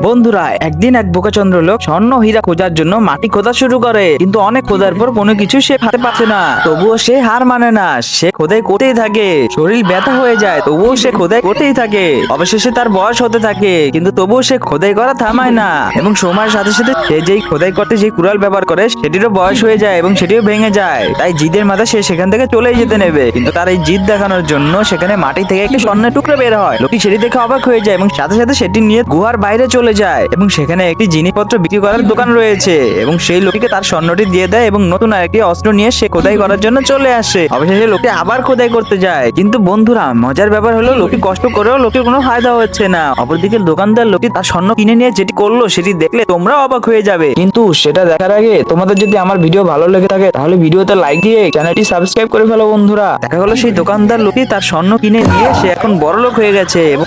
বন্ধুরা, একদিন এক বোকাচন্দ্র লোক স্বর্ণ হীরা খোঁজার জন্য মাটি খোঁজা শুরু করে, কিন্তু অনেক খোঁজার পর কোনো কিছু সে হাতে পাচ্ছে না। তবুও সে হার মানে না, সে খোদাই করতেই থাকে। শরীর ব্যথা হয়ে যায়, তবুও সে খোদাই করতেই থাকে। অবশেষে তার বয়স হতে থাকে, কিন্তু তবুও সে খোদাই করা থামায় না। এবং সময়ের সাথে সাথে সে যেই খোদাই করতে যে কুড়াল ব্যবহার করে সেটিরও বয়স হয়ে যায় এবং সেটিও ভেঙে যায়। তাই জিদের মাথায় সে সেখান থেকে চলেই যেতে নেবে, কিন্তু তার এই জিদ দেখানোর জন্য সেখানে মাটি থেকে একটি স্বর্ণের টুকরো বের হয়। লোকটি সেটি দেখে অবাক হয়ে যায় এবং সাথে সাথে সেটি নিয়ে গুহার বাইরে চলে যায় এবং সেখানে একটি জিনিসপত্র বিক্রি করার দোকান রয়েছে এবং সেই লোকটিকে তার স্বর্ণটি দিয়ে দেয় এবং নতুন আরেকটি অস্ত্র নিয়ে সে খোদাই করার জন্য চলে আসে। অবশেষে লোকটি আবার খোদাই করতে যায়, কিন্তু বন্ধুরা, মজার ব্যাপার হলো লোকটি কষ্ট করেও লোকটির কোনো ফায়দা হচ্ছে না। অপরদিকে দোকানদার লোকটি তার স্বর্ণ কিনে নিয়ে যেটি করলো সেটি দেখলে তোমরাও অবাক হয়ে যাবে। কিন্তু সেটা দেখার আগে তোমাদের যদি আমার ভিডিও ভালো লেগে থাকে তাহলে ভিডিওতে লাইক দিয়ে চ্যানেলটি সাবস্ক্রাইব করে ফেলো। বন্ধুরা, দেখা গেলো সেই দোকানদার লোকটি তার স্বর্ণ কিনে নিয়ে সে এখন বড়লোক হয়ে গেছে এবং